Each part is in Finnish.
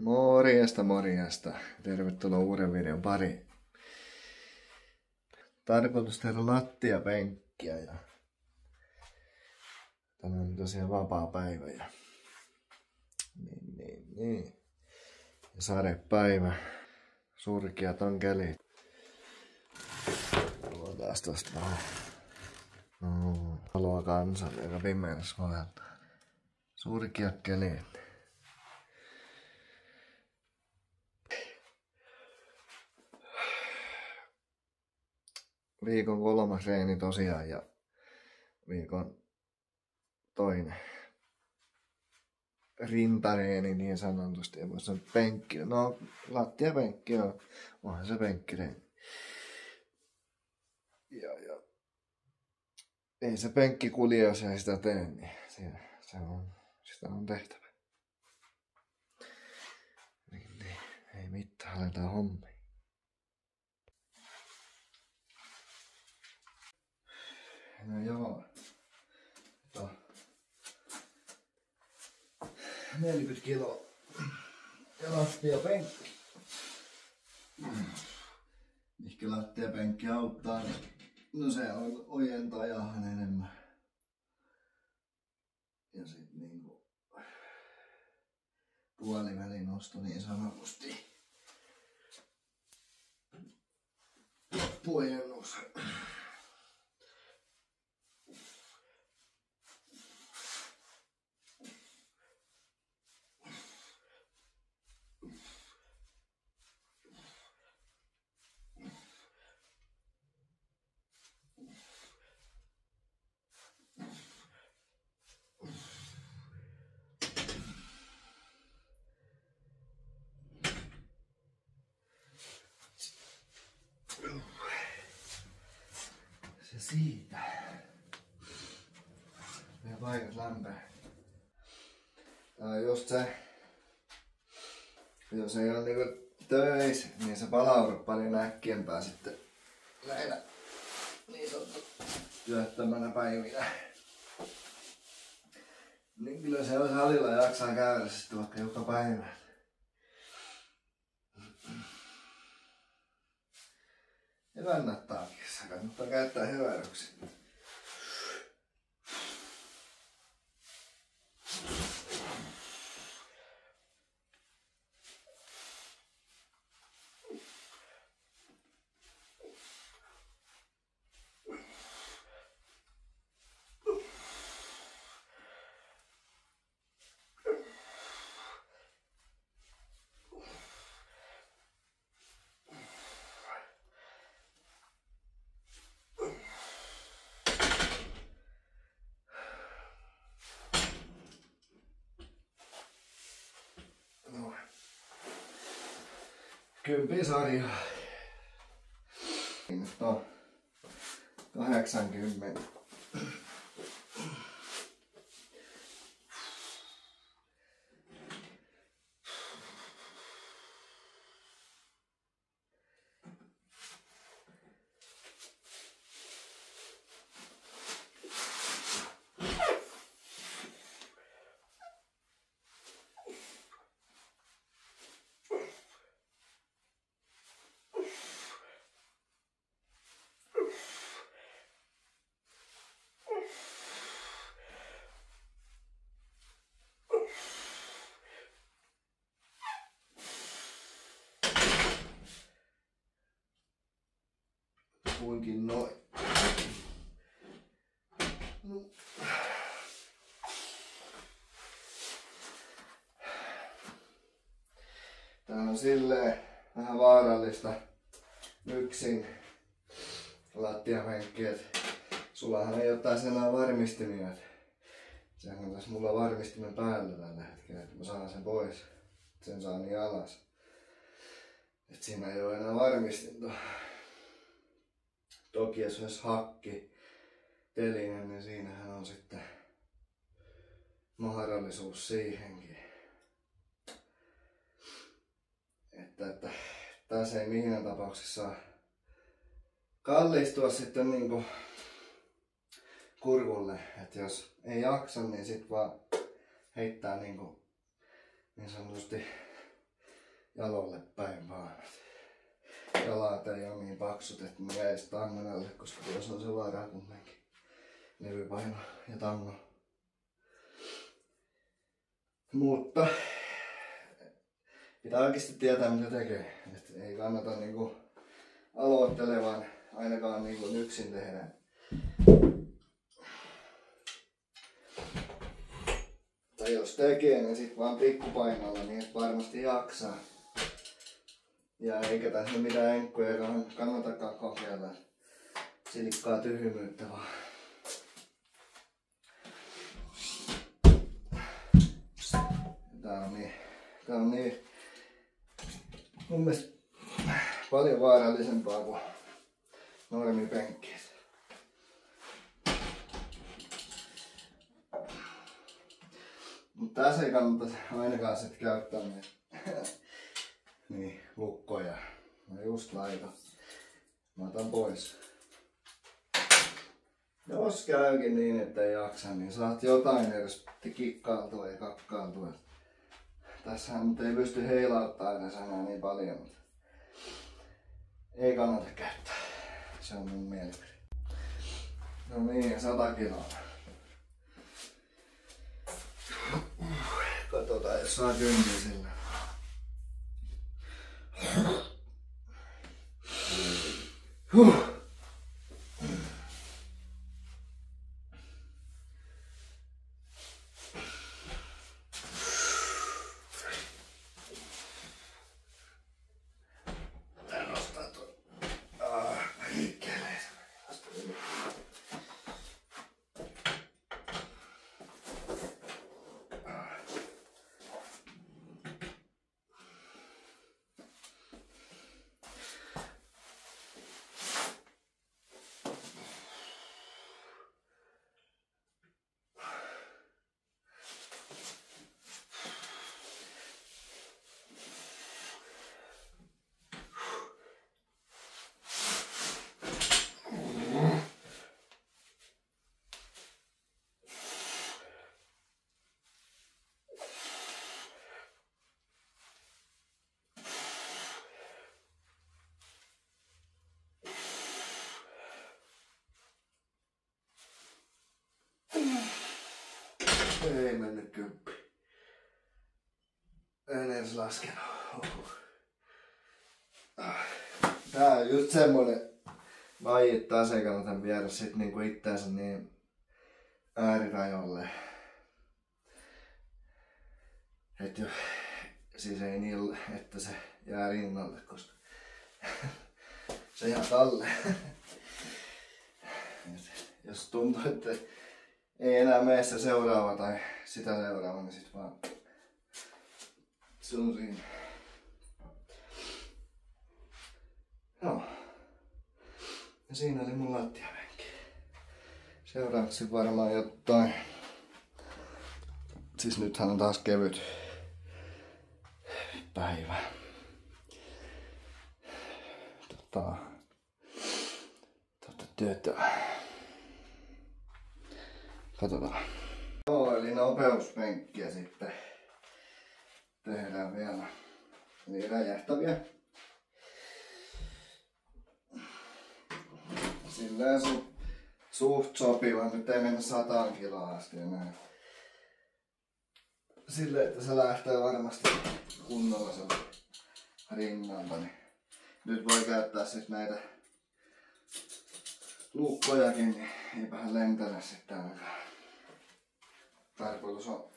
Morjesta, morjesta. Tervetuloa uuden videon pariin. Tarkoitus tehdä lattiapenkkiä ja tänään on tosiaan vapaa päivä ja niin. Ja sadepäivä. Surkeat on kelit. Luotaan tosta vähän. Valoa kansalle, joka pimeässä vaeltaa. Surkeat kelit. Viikon 3. reeni tosiaan ja viikon toinen rintareeni niin sanotusti. Ja voisi sanoa penkki. No lattiapenkki on. Onhan se penkkireeni. Ja ei se penkki kulje, jos ei sitä tee, niin sitä on tehtävä. Niin, ei mitään, aletaan hommiin. No joo. 40 kiloa. Ja lattiapenkki. Mihkä lattiapenkki auttaa? No se on ojentajahan enemmän. Ja sit niinku puolivälinosto niin sanotusti. Loppuojennus. Se siitä. Meidän paikat lämpää. Tää on just se, jos ei ole niinku töis, niin se palaudu paljon äkkiempää sitten näinä niin työttömänä päivinä. Niin kyllä se on salilla jaksaa käydä sitten vaikka joka päivä. Ja kannattaakin, se kannattaa käyttää hyödyksi. Kympisarja. Nyt on 80. Kuinkin noin. No. Tää on silleen vähän vaarallista yksin lattiapenkki, et sullahan ei oo taas enää varmistimia. Sehän on tässä mulla varmistimen päällä tällä hetkellä, että mä saan sen pois. Sen saa niin alas. Et siinä ei oo enää varmistinta. Toki jos olisi hakki telinen, niin siinähän on sitten mahdollisuus siihenkin. Että tässä ei missään tapauksessa saa kallistua sitten niinku kurkulle. Että jos ei jaksa, niin sit vaan heittää niinku niin sanotusti jalolle päin vaan. Jalat ei ole niin paksut, että ne jäisi tangon alle, koska tuossa on se vaara kumminkin. Levypaino ja tango. Mutta pitää oikeasti tietää mitä tekee. Et ei kannata niinku aloittelevan ainakaan niinku yksin tehdä. Tai jos tekee, niin sit vaan pikkupainolla, niin et varmasti jaksaa. Ja eikä tässä mitään enkkuja kannatakaan kokeilla. Silikkaa tyhmyyttä vaan. Tää on niin mun mielestä paljon vaarallisempaa kuin normipenkki. Mutta tässä ei kannata ainakaan sit käyttää niin, lukkoja. Mä just laitan. Mä otan pois. Jos käykin niin, että ei jaksa, niin saat jotain edes kikkailtua ja kakkailtua. Tässähän nyt ei pysty heilauttaa edes enää niin paljon, mutta ei kannata käyttää. Se on mun mielipide. No niin, 100 kiloa. Katsotaan, jos saa kynniä sillä. Ei mennyt 10. En edes laskenut. Tää on just semmonen laji, että taas ei kannata viedä sit niinku itteensä niin äärirajoille. Et jo, siis ei niin, että se jää rinnalle, koska se jää talle. Jos tuntuu, että ei enää mene se seuraava tai sitä seuraava, niin sit vaan se on siinä. Joo. Ja siinä oli mun lattiapenkki. Seuraavaksi varmaan jotain. Siis nythän on taas kevyt päivä. Työtä. Katsotaan. Joo, eli nopeuspenkkiä sitten tehdään vielä. Eli räjähtäviä. Silleen suht sopiva. Nyt ei mennä 100 kiloa asti enää. Silleen, että se lähtee varmasti kunnolla sen rinnalta. Niin nyt voi käyttää sit näitä lukkojakin, niin eipähän lentele sitten ainakaan. Tarkoitus on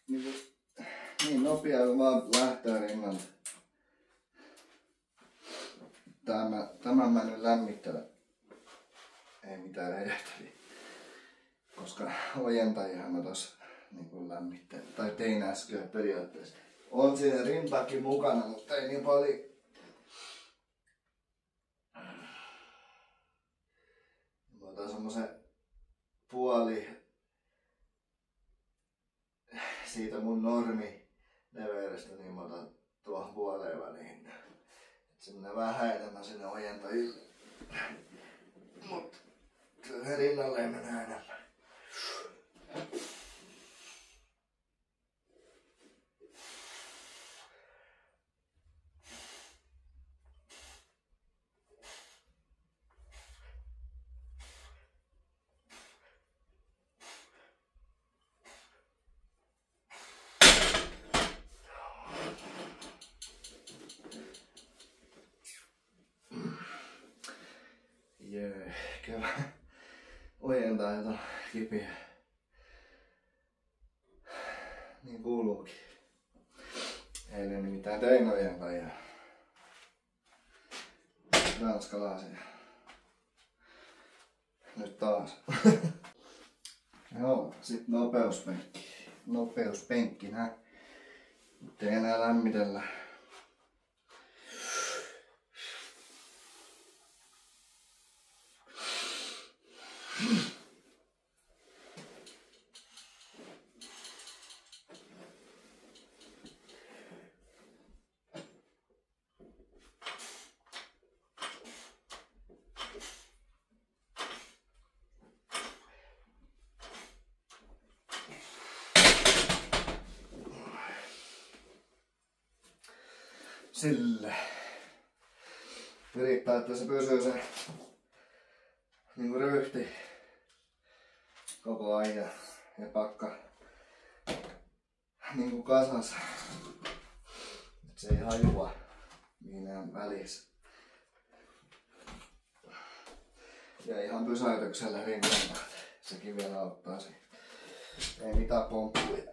niin nopea kuin vaan lähtee rinnalta. Tämän mä nyt lämmittelen. Ei mitään räjähtäviä. Koska ojentajihan mä tossa niin lämmittelen. Tai tein äsken periaatteessa. On siinä rintakin mukana, mutta ei niin paljon. Mä otan semmosen puoli siitä mun normi leverestä, niin mä otan tuohon puoleen väliin. Semmonen vähän enemmän sinne ojentajille. Mut kyllä rinnalle ei mennä enemmän. ojentaa jota kipiä. Niin kuuluukin. Eilen nimittäin tein ojentajia. Ranskalaisia. Nyt taas. Joo, sit nopeuspenkki. Nopeuspenkkinä. Nyt ei enää lämmitellä. Sille. Yrittää, että se pysyy se niinku ryhti koko ajan ja pakka niinku kasassa. Et se ei hajua minään välissä. Ja ihan pysäytyksellä rinnan. Sekin vielä auttaa siihen. Ei mitään pomppuja.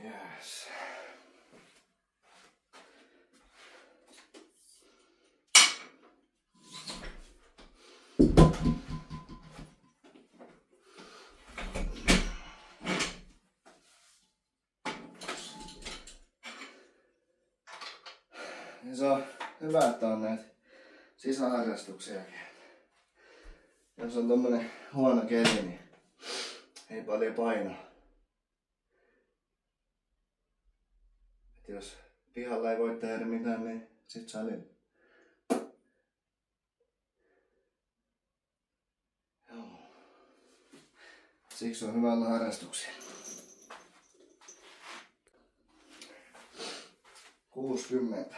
Yes. Ja se on hyvä, että on näitä sisäharrastuksiakin. Jos on tommonen huono keli, niin ei paljon painoa. Et jos pihalla ei voi tehdä mitään, niin sit salilla. Joo. Siksi on hyvä olla harrastuksia. 60.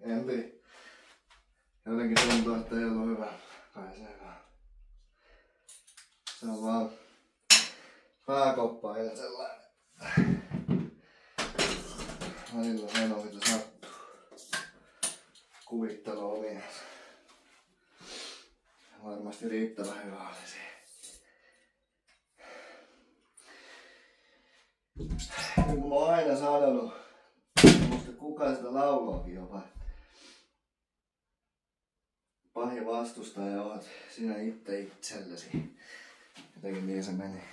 En tiedä. Jotenkin tuntuu, että ei ollut hyvä. Kai se hyvä. Se on vaan pääkoppa ja sellainen. Välillä sen on mitä sattuu. Kuvittelu omiensa. Varmasti riittävän hyvä oli siihen. Niin kuin mä oon aina sanonut, musta kukaan sitä laulaakin jopa. Pahin vastustaja oot sinä itse itsellesi. Jotenkin niin se meni.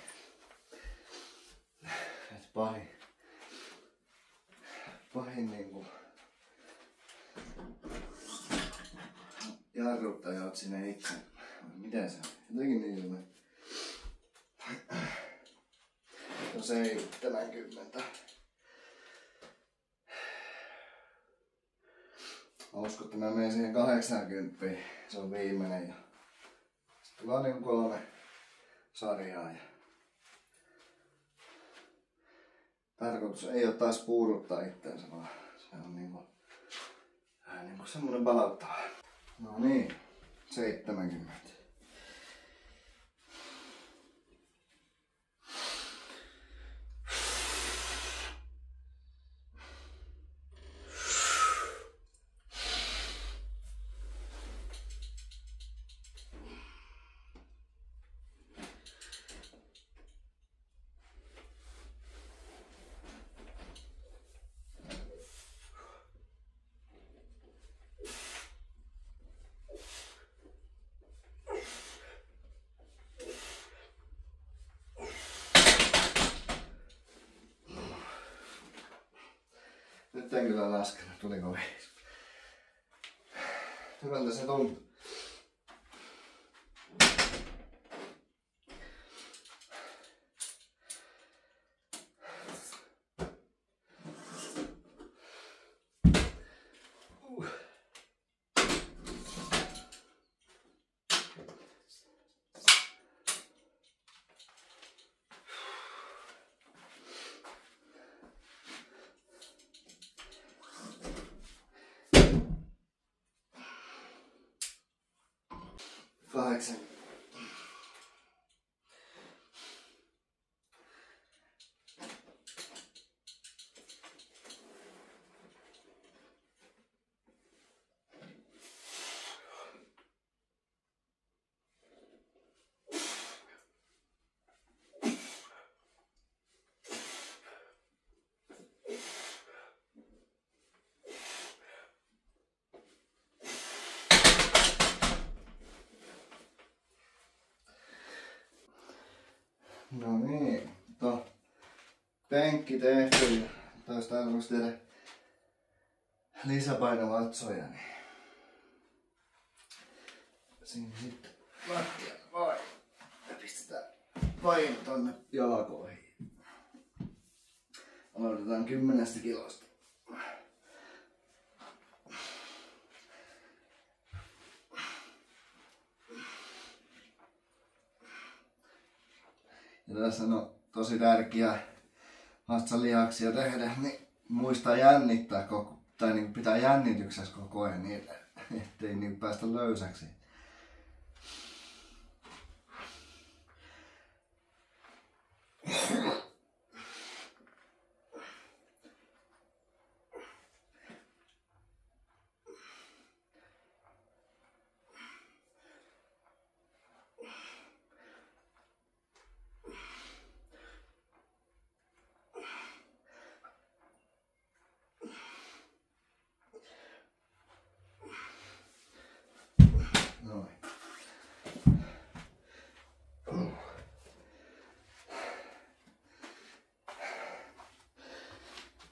Et pahin niinku jarruttaja oot sinä itse. Miten se on? Jotenkin niin se meni. No 70. Mä uskon, että mä menen siihen 80. Se on viimeinen. Sitten tulee niinku 3 sarjaa. Tarkoitus ei oo taas puuduttaa itteensä, vaan se on niinku semmonen palauttava. No niin, 70. Nyt en kyllä laskenut, tuliko 5. Hyvältä se tuntuu. nähdäkseni. No niin, penkki tehty ja taas tarkoitus tehdä lisäpainovatsoja, niin siinä sitten lattialle vai ja pistetään paino tonne jalkoihin. Aloitetaan 10 kilosta. Ja tässä on tosi tärkeää vatsalihaksia tehdä, niin muistaa jännittää tai niin pitää jännityksessä koko ajan niitä, ettei niin päästä löysäksi.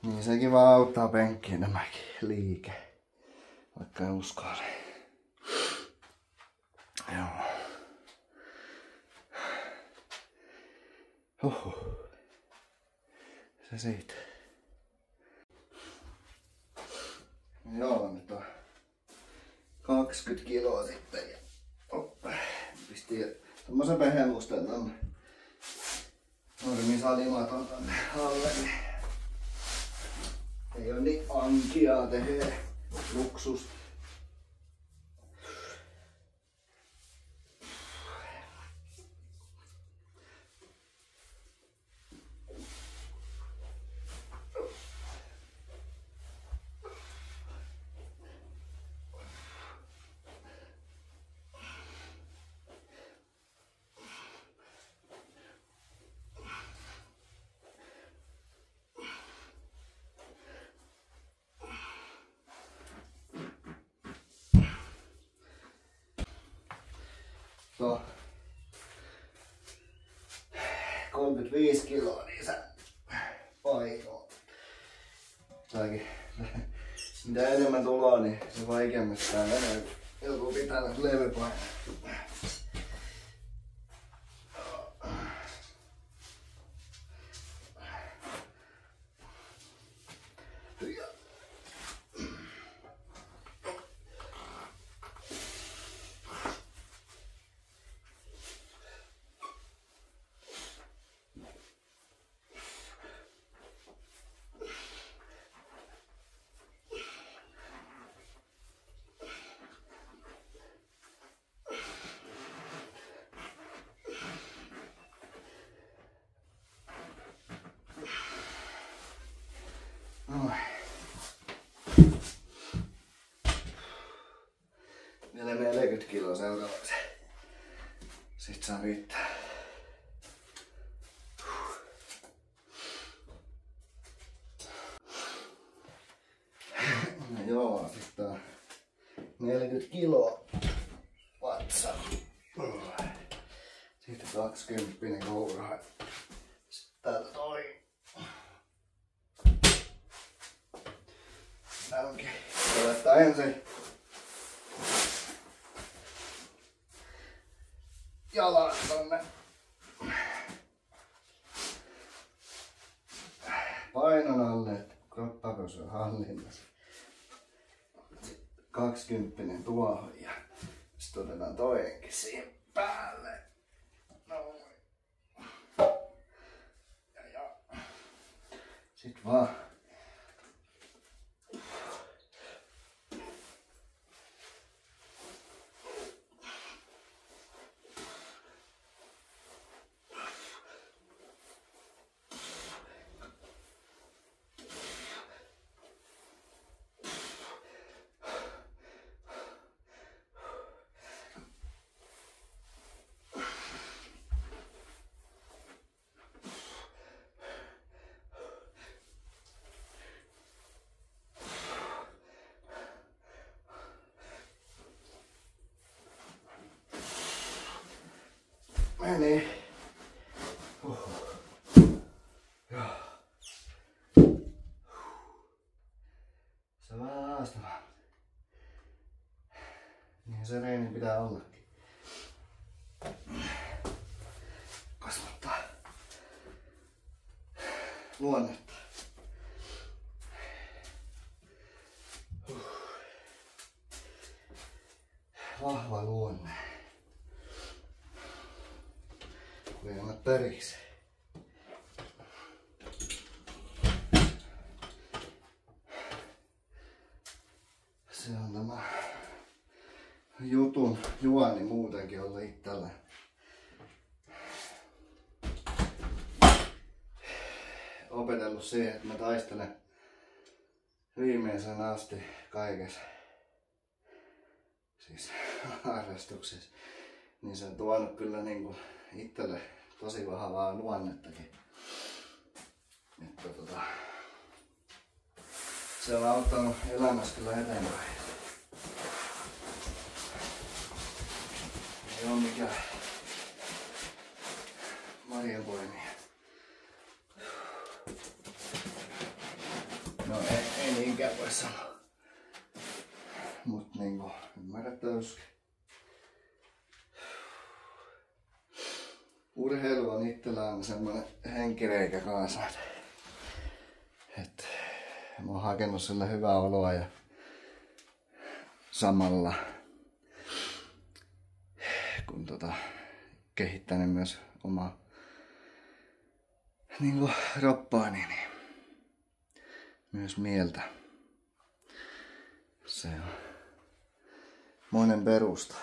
Niin sekin vaan auttaa penkkiä nämäkin liike. Vaikka en uskoa se. Joo. Se siitä. Joo, nyt on 20 kiloa sitten ja pistin tommosen pehemusten tonne normisalimaton tonne alle. Ei oo niin ankiaa tehdä luksus. No, 35 kiloa lisää painoa. Tääkin, mitä enemmän tulee, niin se vaikeammaksi tää menee. Joutuu pitää levypainoa. Vielä 40 kiloa seuraavaksi. Sitten saa riittää. No joo, sitten on 40 kiloa vatsa. Sitten 20 koura. Sitten täältä toi. Tää onkin. Laittaa ensin jalat tonne painon alle, että kroppa pysyy hallinnassa. 20 tuohon ja sitten otetaan toinenkin siihen päälle. Noin. Ja. Sitten vaan Niin. Se on vähän haastavaa. Niin se reeni pitää ollakin. Kasvattaa luonnetta. Vahva luonne. Kun ei anna periksi. Se on tämä jutun juoni muutenkin olla itsellä. Opetellut siihen, että mä taistelen viimeisen asti kaikessa. Siis harrastuksessa. Niin se on tuonut kyllä niinku itselle tosi vahvaa luonnettakin. Että se on auttanut elämässä kyllä eteenpäin. Ei oo mikään marjanpoimija. No ei niinkään voi sanoa. Mut niinku ymmärrettävyyskin. Urheilu on itsellään semmonen henkireikä kanssa. Et mä oon hakenut sille hyvää oloa ja samalla kun kehittänyt myös omaa niinku roppaani, niin myös mieltä. Se on monen perusta.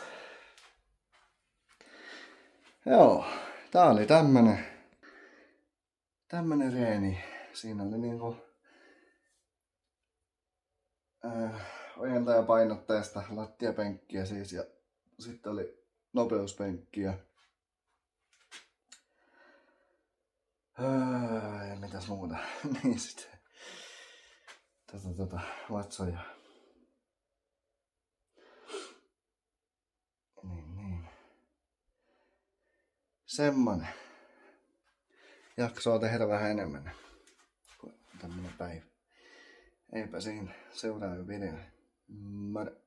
Joo, tää oli tämmönen reeni. Siinä oli niinku ojentaja painotteesta lattiapenkkiä siis ja sitten oli nopeuspenkkiä. Ja mitäs muuta. Niin sitten vatsoja. Niin. Semmonen. Jaksoa tehdä vähän enemmän kuin tämmönen päivä. Eipä siinä. Seuraava video. Moro.